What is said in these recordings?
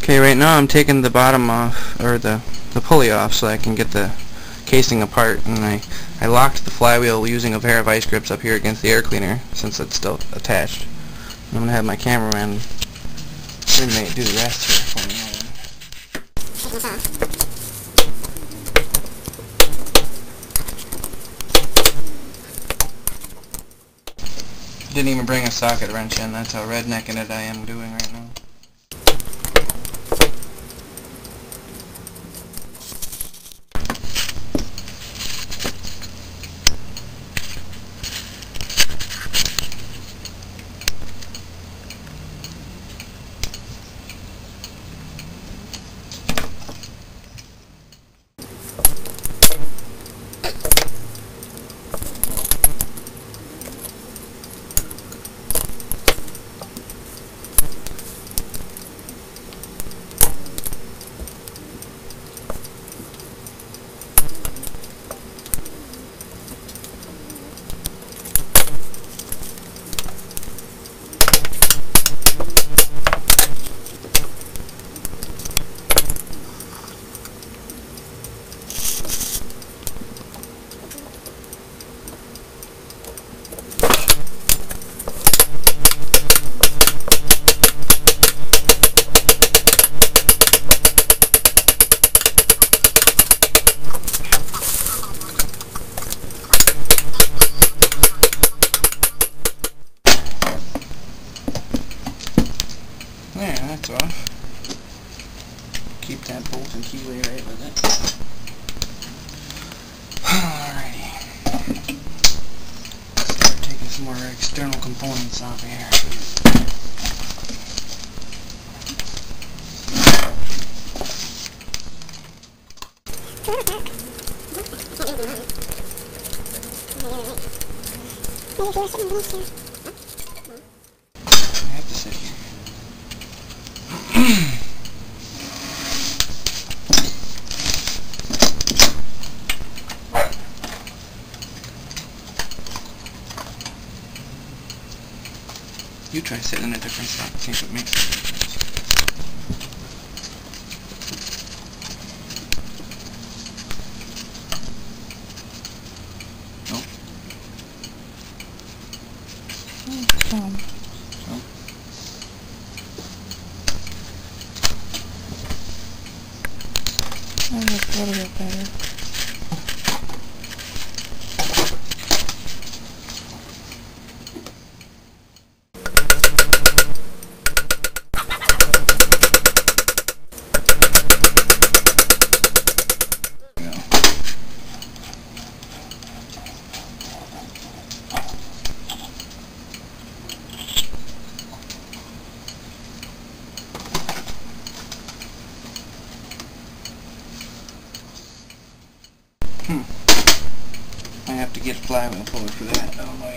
Okay, right now I'm taking the bottom off, or the pulley off, so I can get the casing apart, and I locked the flywheel using a pair of vice grips up here against the air cleaner since it's still attached. I'm going to have my cameraman inmate do the rest here for me. Didn't even bring a socket wrench in, that's how rednecking it I am doing right now. There, that's off. Keep that bolt and keyway right with it. Alrighty. Start taking some more external components off here. I have to sit here. You try sitting in a different spot, see if it makes a difference. Nope. Come. So. That looks a little bit better. I have to get a flywheel puller for that. Oh my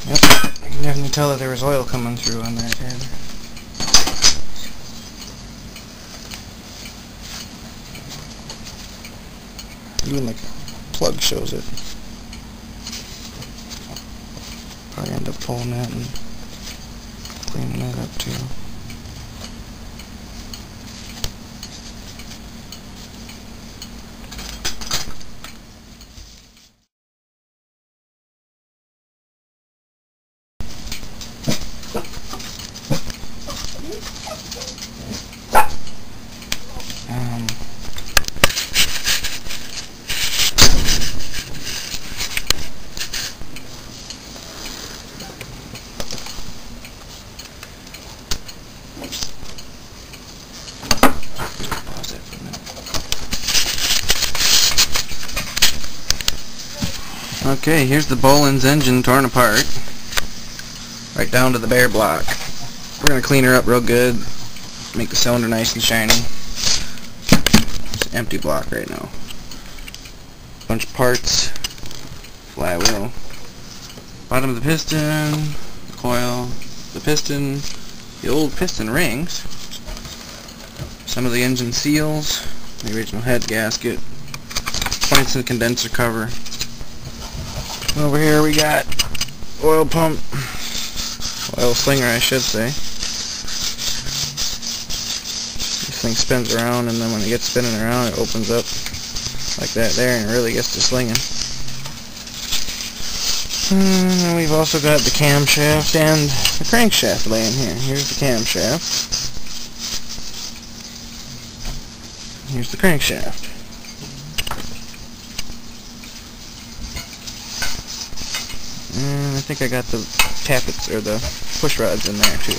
Yep, I can definitely tell that there was oil coming through on that head. Even the plug shows it. Probably end up pulling that and cleaning that up too. Okay, here's the Bolens engine torn apart. Right down to the bare block. We're going to clean her up real good. Make the cylinder nice and shiny. It's an empty block right now. Bunch of parts. Flywheel. Bottom of the piston. The coil. The piston. The old piston rings. Some of the engine seals. The original head gasket. Points and condenser cover. Over here we got oil pump. Oil slinger, I should say. This thing spins around, and then when it gets spinning around, it opens up like that there, and it really gets to slinging. And we've also got the camshaft and the crankshaft laying here. Here's the camshaft. Here's the crankshaft. And I think I got the tappets or the push rods in there too.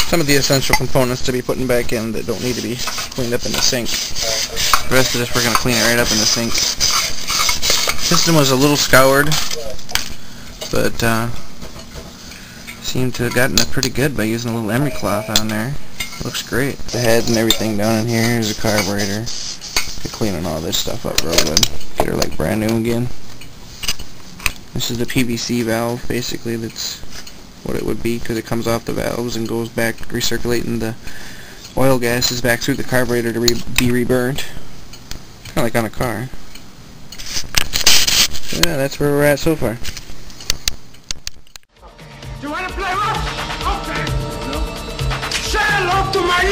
Some of the essential components to be putting back in that don't need to be cleaned up in the sink. The rest of this we're going to clean it right up in the sink. Piston was a little scoured, but seemed to have gotten it pretty good by using a little emery cloth on there. Looks great. The head and everything down in here. Here's the carburetor. Cleaning all this stuff up real good. Get her like brand new again. This is the PVC valve, basically. That's what it would be, because it comes off the valves and goes back, recirculating the oil gases back through the carburetor to be reburnt. Kind of like on a car. So yeah, that's where we're at so far. Do you want to play rough? Okay. No. Say hello to my